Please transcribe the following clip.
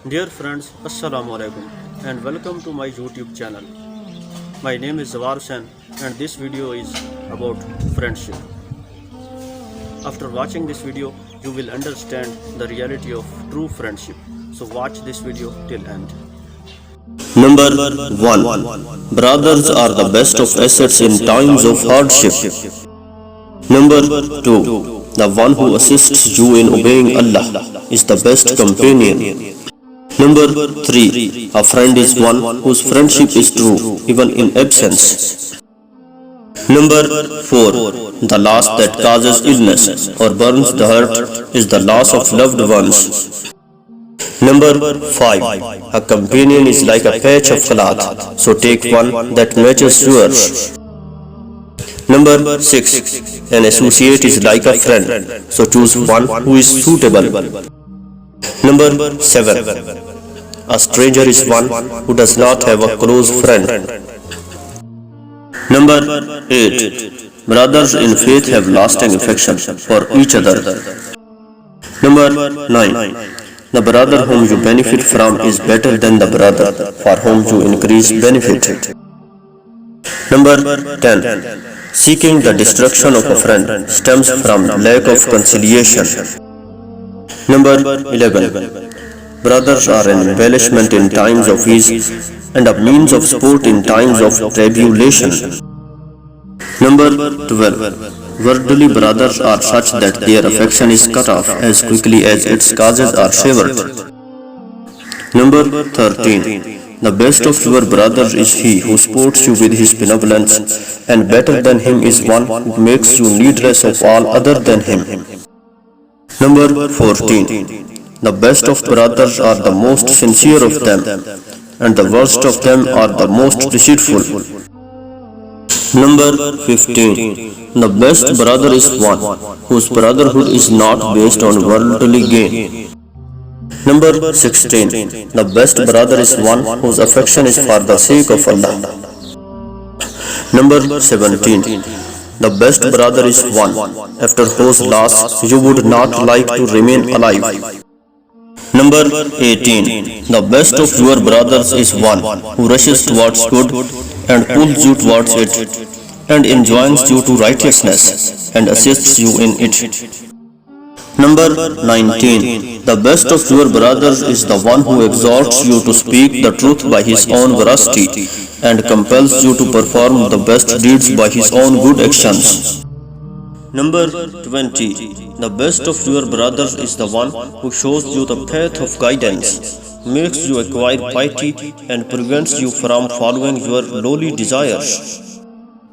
Dear friends, Assalamu alaikum and welcome to my YouTube channel. My name is Zawar Hussain and this video is about friendship. After watching this video, you will understand the reality of true friendship. So watch this video till end. Number 1. Brothers are the best of assets in times of hardship. Number 2. The one who assists you in obeying Allah is the best companion. Number 3. A friend is one whose friendship is true even in absence. Number 4. The loss that causes illness or burns the heart is the loss of loved ones. Number 5. A companion is like a patch of cloth, so take one that matches yours. Number 6. An associate is like a friend, so choose one who is suitable. Number 7. A stranger is one who does not have a close friend. Number 8. Brothers in faith have lasting affection for each other. Number 9. The brother whom you benefit from is better than the brother for whom you increase benefit. Number 10. Seeking the destruction of a friend stems from lack of conciliation. Number 11. Brothers are an embellishment in times of ease and a means of support in times of tribulation. Number 12. Worldly brothers are such that their affection is cut off as quickly as its causes are severed. Number 13. The best of your brothers is he who supports you with his benevolence, and better than him is one who makes you needless of all other than him. Number 14. The best of brothers are the most sincere of them, and the worst of them are the most deceitful. Number 15. The best brother is one whose brotherhood is not based on worldly gain. Number 16. The best brother is one whose affection is for the sake of Allah. Number 17. The best brother is one after whose loss you would not like to remain alive. Number 18. The best of your brothers is one who rushes towards good and pulls you towards it, and enjoins you to righteousness and assists you in it. Number 19. The best of your brothers is the one who exhorts you to speak the truth by his own veracity and compels you to perform the best deeds by his own good actions. Number 20. The best of your brothers is the one who shows you the path of guidance, makes you acquire piety, and prevents you from following your lowly desires.